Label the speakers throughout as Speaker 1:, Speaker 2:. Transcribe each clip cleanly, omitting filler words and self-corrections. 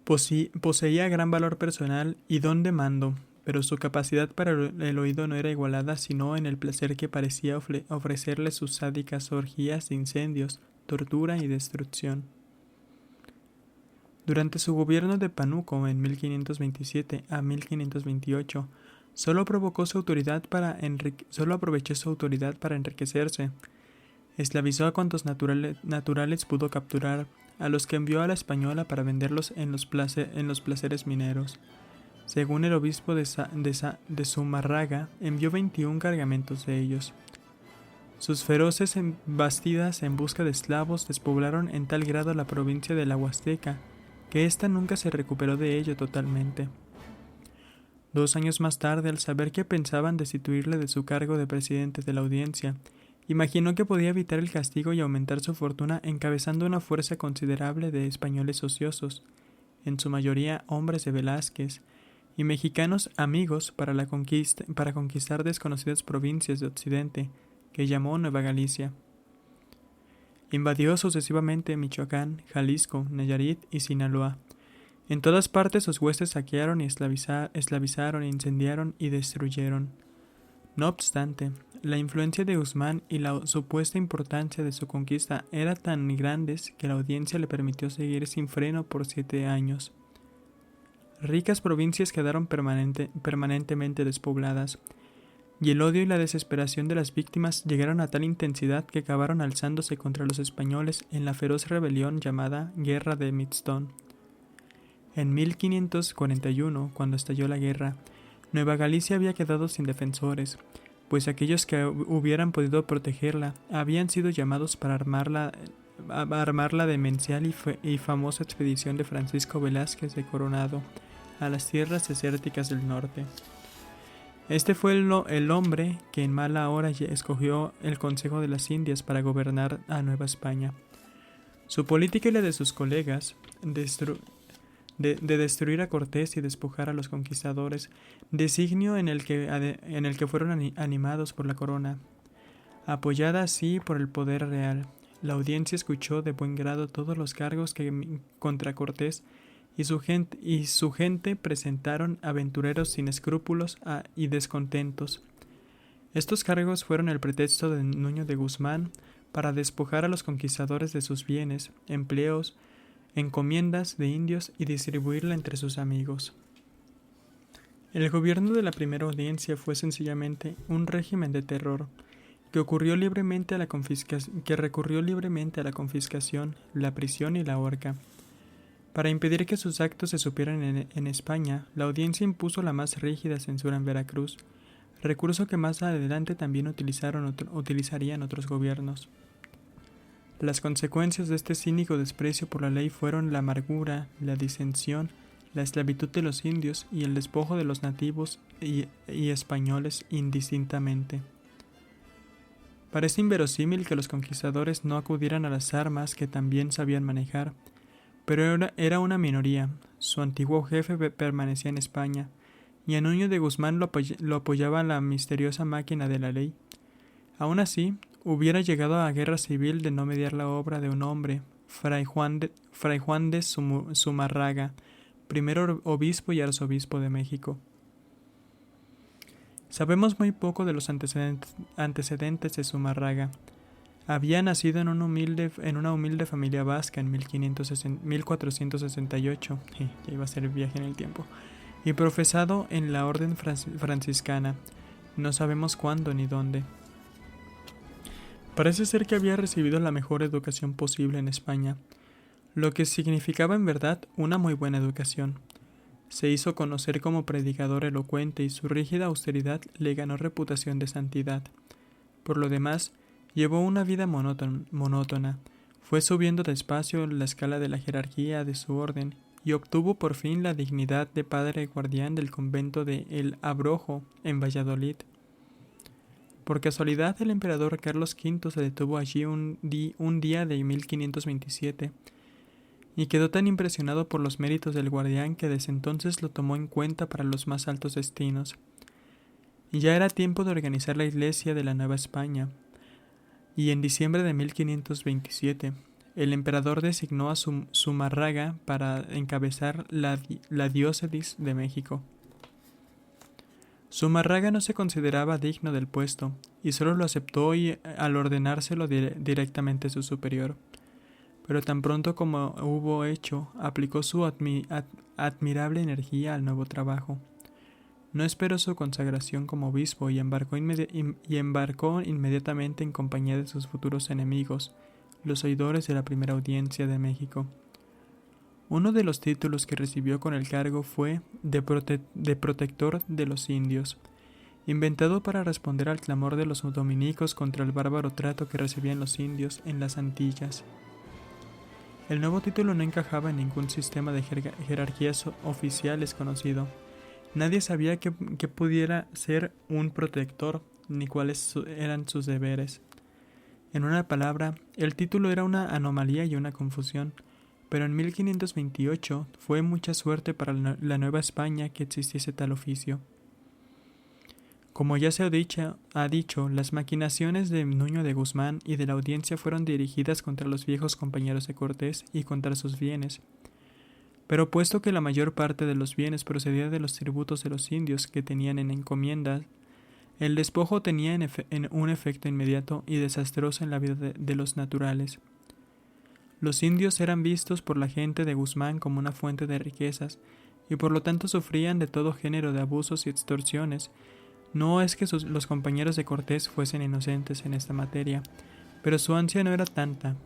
Speaker 1: Poseía gran valor personal y don de mando, pero su capacidad para el oído no era igualada sino en el placer que parecía ofrecerle sus sádicas orgías de incendios, tortura y destrucción. Durante su gobierno de Pánuco en 1527 a 1528, solo aprovechó su autoridad para enriquecerse. Esclavizó a cuantos naturales pudo capturar, a los que envió a la Española para venderlos en los placeres mineros. Según el obispo de Zumárraga, envió 21 cargamentos de ellos. Sus feroces embastidas en busca de esclavos despoblaron en tal grado la provincia de la Huasteca, que ésta nunca se recuperó de ello totalmente. 2 años más tarde, al saber que pensaban destituirle de su cargo de presidente de la Audiencia, imaginó que podía evitar el castigo y aumentar su fortuna encabezando una fuerza considerable de españoles ociosos, en su mayoría hombres de Velázquez, y mexicanos amigos para conquistar desconocidas provincias de Occidente, que llamó Nueva Galicia. Invadió sucesivamente Michoacán, Jalisco, Nayarit y Sinaloa. En todas partes sus huestes saquearon y esclavizaron, incendiaron y destruyeron. No obstante, la influencia de Guzmán y la supuesta importancia de su conquista eran tan grandes que la Audiencia le permitió seguir sin freno por 7 años. Ricas provincias quedaron permanentemente despobladas, y el odio y la desesperación de las víctimas llegaron a tal intensidad que acabaron alzándose contra los españoles en la feroz rebelión llamada Guerra de Mixtón. En 1541, cuando estalló la guerra, Nueva Galicia había quedado sin defensores, pues aquellos que hubieran podido protegerla habían sido llamados para armar la demencial y famosa expedición de Francisco Velázquez de Coronado a las tierras desérticas del norte. Este fue el hombre que en mala hora escogió el Consejo de las Indias para gobernar a Nueva España. Su política y la de sus colegas de destruir a Cortés y despojar a los conquistadores, designio en el que fueron animados por la corona. Apoyada así por el poder real, la Audiencia escuchó de buen grado todos los cargos que contra Cortés y su gente presentaron aventureros sin escrúpulos y descontentos. Estos cargos fueron el pretexto de Nuño de Guzmán para despojar a los conquistadores de sus bienes, empleos, encomiendas de indios y distribuirla entre sus amigos. El gobierno de la primera audiencia fue sencillamente un régimen de terror que recurrió libremente a la confiscación, la prisión y la horca. Para impedir que sus actos se supieran en España, la Audiencia impuso la más rígida censura en Veracruz, recurso que más adelante también utilizarían otros gobiernos. Las consecuencias de este cínico desprecio por la ley fueron la amargura, la disensión, la esclavitud de los indios y el despojo de los nativos y españoles indistintamente. Parece inverosímil que los conquistadores no acudieran a las armas que también sabían manejar, pero era una minoría. Su antiguo jefe permanecía en España, y a Nuño de Guzmán lo apoyaba la misteriosa máquina de la ley. Aún así, hubiera llegado a guerra civil de no mediar la obra de un hombre, Fray Juan de Zumárraga, primer obispo y arzobispo de México. Sabemos muy poco de los antecedentes de Zumárraga. Había nacido en una humilde familia vasca en 1468, ya iba a ser el viaje en el tiempo, y profesado en la orden franciscana. No sabemos cuándo ni dónde. Parece ser que había recibido la mejor educación posible en España, lo que significaba en verdad una muy buena educación. Se hizo conocer como predicador elocuente y su rígida austeridad le ganó reputación de santidad. Por lo demás, llevó una vida monótona, fue subiendo despacio la escala de la jerarquía de su orden y obtuvo por fin la dignidad de padre guardián del convento de El Abrojo en Valladolid. Por casualidad, el emperador Carlos V se detuvo allí un día de 1527 y quedó tan impresionado por los méritos del guardián que desde entonces lo tomó en cuenta para los más altos destinos. Y ya era tiempo de organizar la iglesia de la Nueva España, y en diciembre de 1527, el emperador designó a Zumárraga para encabezar la diócesis de México. Zumárraga no se consideraba digno del puesto, y solo lo aceptó al ordenárselo directamente su superior. Pero tan pronto como hubo hecho, aplicó su admirable energía al nuevo trabajo. No esperó su consagración como obispo y embarcó inmediatamente en compañía de sus futuros enemigos, los oidores de la primera audiencia de México. Uno de los títulos que recibió con el cargo fue de protector de los indios, inventado para responder al clamor de los dominicos contra el bárbaro trato que recibían los indios en las Antillas. El nuevo título no encajaba en ningún sistema de jerarquías oficiales conocido. Nadie sabía que pudiera ser un protector, ni cuáles eran sus deberes. En una palabra, el título era una anomalía y una confusión, pero en 1528 fue mucha suerte para la Nueva España que existiese tal oficio. Como ya se ha dicho, las maquinaciones de Nuño de Guzmán y de la audiencia fueron dirigidas contra los viejos compañeros de Cortés y contra sus bienes. Pero puesto que la mayor parte de los bienes procedía de los tributos de los indios que tenían en encomienda, el despojo tenía un efecto inmediato y desastroso en la vida de los naturales. Los indios eran vistos por la gente de Guzmán como una fuente de riquezas, y por lo tanto sufrían de todo género de abusos y extorsiones. No es que los compañeros de Cortés fuesen inocentes en esta materia, pero su ansia no era tanta.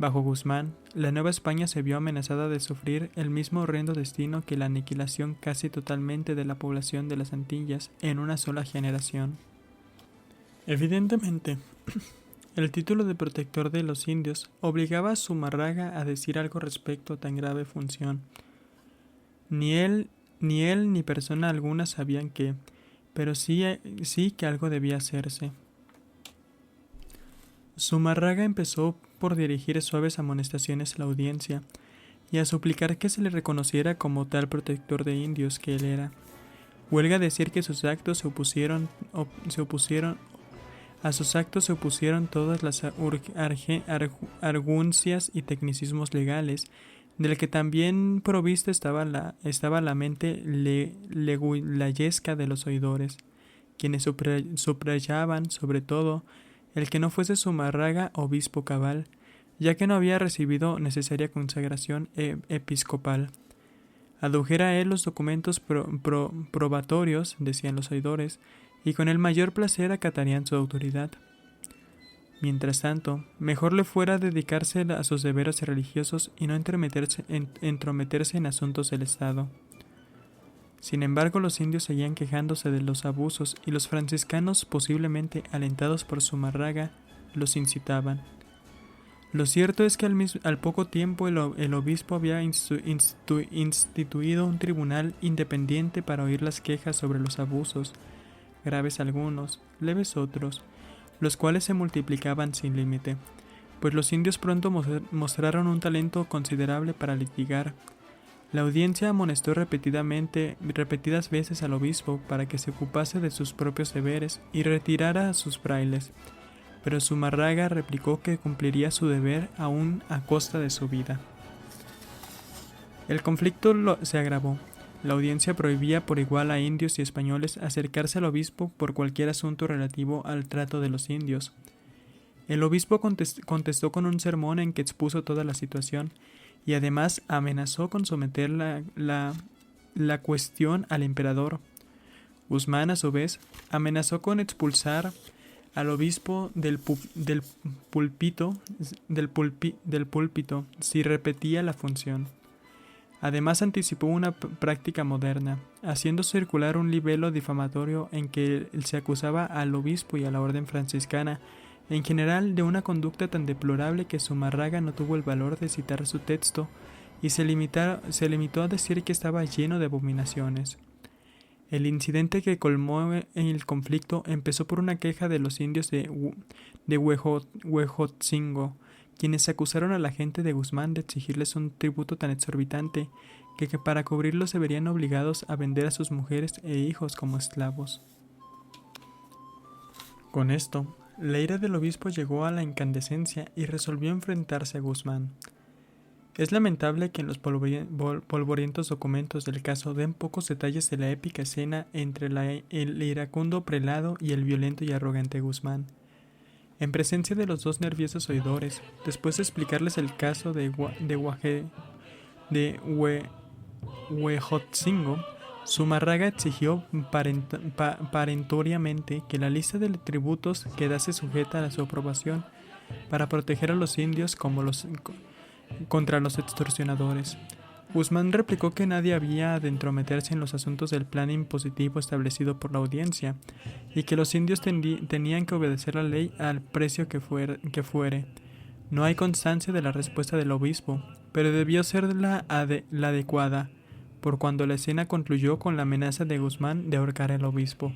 Speaker 1: Bajo Guzmán, la Nueva España se vio amenazada de sufrir el mismo horrendo destino que la aniquilación casi totalmente de la población de las Antillas en una sola generación. Evidentemente, el título de protector de los indios obligaba a Zumárraga a decir algo respecto a tan grave función. Ni él ni persona alguna sabían qué, pero sí que algo debía hacerse. Zumárraga empezó por dirigir suaves amonestaciones a la audiencia y a suplicar que se le reconociera como tal protector de indios que él era. Huelga decir que sus actos se opusieron todas las argucias y tecnicismos legales, del que también provista estaba la mente leguleyesca de los oidores, quienes subrayaban, sobre todo, el que no fuese Zumárraga obispo cabal, ya que no había recibido necesaria consagración episcopal. Adujera a él los documentos probatorios, decían los oidores, y con el mayor placer acatarían su autoridad. Mientras tanto, mejor le fuera dedicarse a sus deberes religiosos y no entrometerse en asuntos del Estado. Sin embargo, los indios seguían quejándose de los abusos y los franciscanos, posiblemente alentados por Zumárraga, los incitaban. Lo cierto es que al poco tiempo el obispo había instituido un tribunal independiente para oír las quejas sobre los abusos, graves algunos, leves otros, los cuales se multiplicaban sin límite, pues los indios pronto mostraron un talento considerable para litigar. La audiencia amonestó repetidas veces al obispo para que se ocupase de sus propios deberes y retirara a sus frailes, pero Zumárraga replicó que cumpliría su deber aún a costa de su vida. El conflicto se agravó. La audiencia prohibía por igual a indios y españoles acercarse al obispo por cualquier asunto relativo al trato de los indios. El obispo contestó con un sermón en que expuso toda la situación y además amenazó con someter la cuestión al emperador. Guzmán, a su vez, amenazó con expulsar al obispo del púlpito si repetía la función. Además anticipó una práctica moderna, haciendo circular un libelo difamatorio en que se acusaba al obispo y a la orden franciscana en general de una conducta tan deplorable que Zumárraga no tuvo el valor de citar su texto y se limitó a decir que estaba lleno de abominaciones. El incidente que colmó el conflicto empezó por una queja de los indios de Huejotzingo, quienes acusaron a la gente de Guzmán de exigirles un tributo tan exorbitante que para cubrirlo se verían obligados a vender a sus mujeres e hijos como esclavos. Con esto, La ira del obispo llegó a la incandescencia y resolvió enfrentarse a Guzmán. Es lamentable que en los polvorientos documentos del caso den pocos detalles de la épica escena entre el iracundo prelado y el violento y arrogante Guzmán. En presencia de los dos nerviosos oidores, después de explicarles el caso de Huejotzingo, Zumárraga exigió perentoriamente que la lista de tributos quedase sujeta a su aprobación para proteger a los indios contra los extorsionadores. Guzmán replicó que nadie había de entrometerse en los asuntos del plan impositivo establecido por la audiencia y que los indios tenían que obedecer la ley al precio que fuere. No hay constancia de la respuesta del obispo, pero debió ser la adecuada, por cuando la escena concluyó con la amenaza de Guzmán de ahorcar al obispo.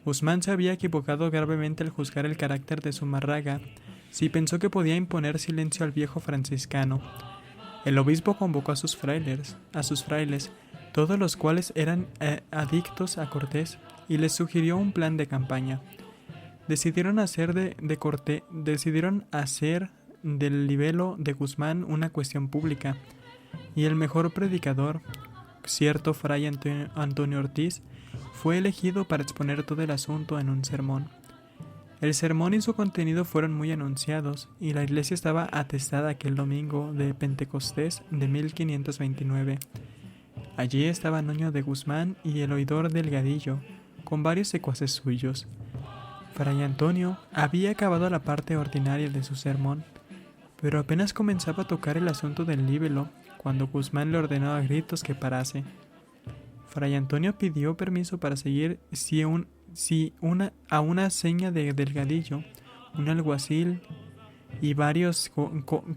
Speaker 1: Guzmán se había equivocado gravemente al juzgar el carácter de Zumárraga, si pensó que podía imponer silencio al viejo franciscano. El obispo convocó a sus frailes, todos los cuales eran adictos a Cortés, y les sugirió un plan de campaña. Decidieron hacer del libelo de Guzmán una cuestión pública, y el mejor predicador, cierto fray Antonio Ortiz, fue elegido para exponer todo el asunto en un sermón. El sermón y su contenido fueron muy anunciados, y la iglesia estaba atestada aquel domingo de Pentecostés de 1529. Allí estaba Nuño de Guzmán y el oidor Delgadillo, con varios secuaces suyos. Fray Antonio había acabado la parte ordinaria de su sermón, pero apenas comenzaba a tocar el asunto del libelo, cuando Guzmán le ordenó a gritos que parase. Fray Antonio pidió permiso para seguir a una seña de Delgadillo, un alguacil y varios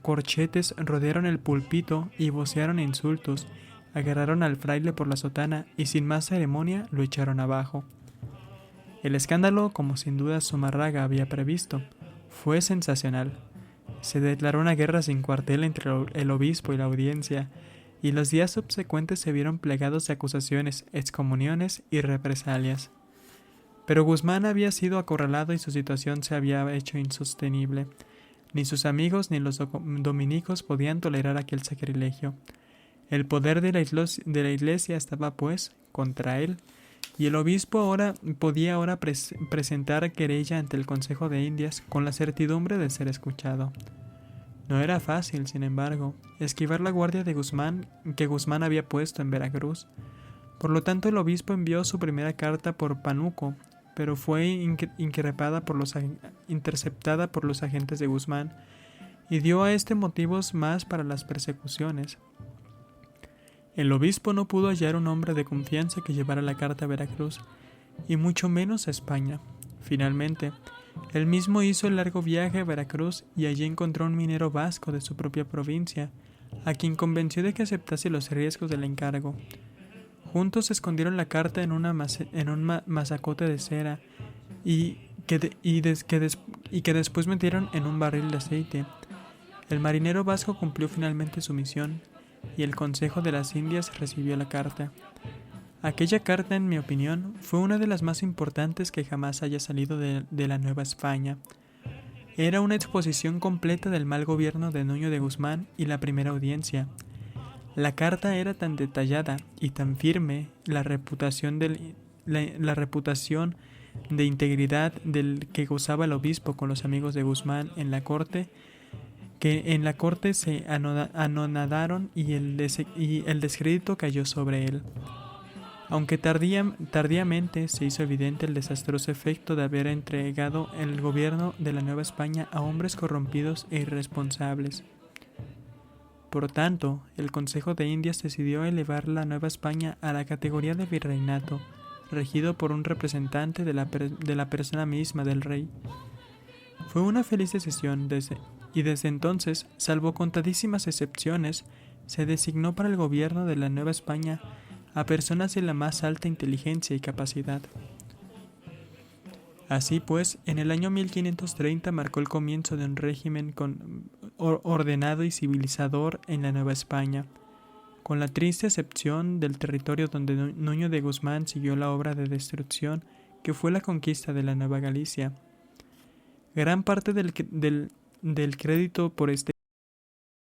Speaker 1: corchetes rodearon el púlpito y vocearon insultos, agarraron al fraile por la sotana y sin más ceremonia lo echaron abajo. El escándalo, como sin duda Zumárraga había previsto, fue sensacional. Se declaró una guerra sin cuartel entre el obispo y la audiencia, y los días subsecuentes se vieron plegados de acusaciones, excomuniones y represalias. Pero Guzmán había sido acorralado y su situación se había hecho insostenible. Ni sus amigos ni los dominicos podían tolerar aquel sacrilegio. El poder de la iglesia estaba, pues, contra él, y el obispo podía presentar querella ante el Consejo de Indias con la certidumbre de ser escuchado. No era fácil, sin embargo, esquivar la guardia de Guzmán que Guzmán había puesto en Veracruz. Por lo tanto, el obispo envió su primera carta por Pánuco, pero fue interceptada por los agentes de Guzmán, y dio a este motivos más para las persecuciones. El obispo no pudo hallar un hombre de confianza que llevara la carta a Veracruz, y mucho menos a España. Finalmente, él mismo hizo el largo viaje a Veracruz y allí encontró un minero vasco de su propia provincia, a quien convenció de que aceptase los riesgos del encargo. Juntos escondieron la carta en un mazacote de cera y que después metieron en un barril de aceite. El marinero vasco cumplió finalmente su misión, y el Consejo de las Indias recibió la carta. Aquella carta, en mi opinión, fue una de las más importantes que jamás haya salido de la Nueva España. Era una exposición completa del mal gobierno de Nuño de Guzmán y la primera audiencia. La carta era tan detallada y tan firme la reputación de integridad del que gozaba el obispo con los amigos de Guzmán en la corte, que en la corte se anonadaron y el descrédito cayó sobre él. Aunque tardíamente se hizo evidente el desastroso efecto de haber entregado el gobierno de la Nueva España a hombres corrompidos e irresponsables. Por tanto, el Consejo de Indias decidió elevar la Nueva España a la categoría de virreinato, regido por un representante de la persona misma del rey. Fue una feliz decisión y desde entonces, salvo contadísimas excepciones, se designó para el gobierno de la Nueva España a personas de la más alta inteligencia y capacidad. Así pues, en el año 1530 marcó el comienzo de un régimen ordenado y civilizador en la Nueva España, con la triste excepción del territorio donde Nuño de Guzmán siguió la obra de destrucción que fue la conquista de la Nueva Galicia. Gran parte del crédito por este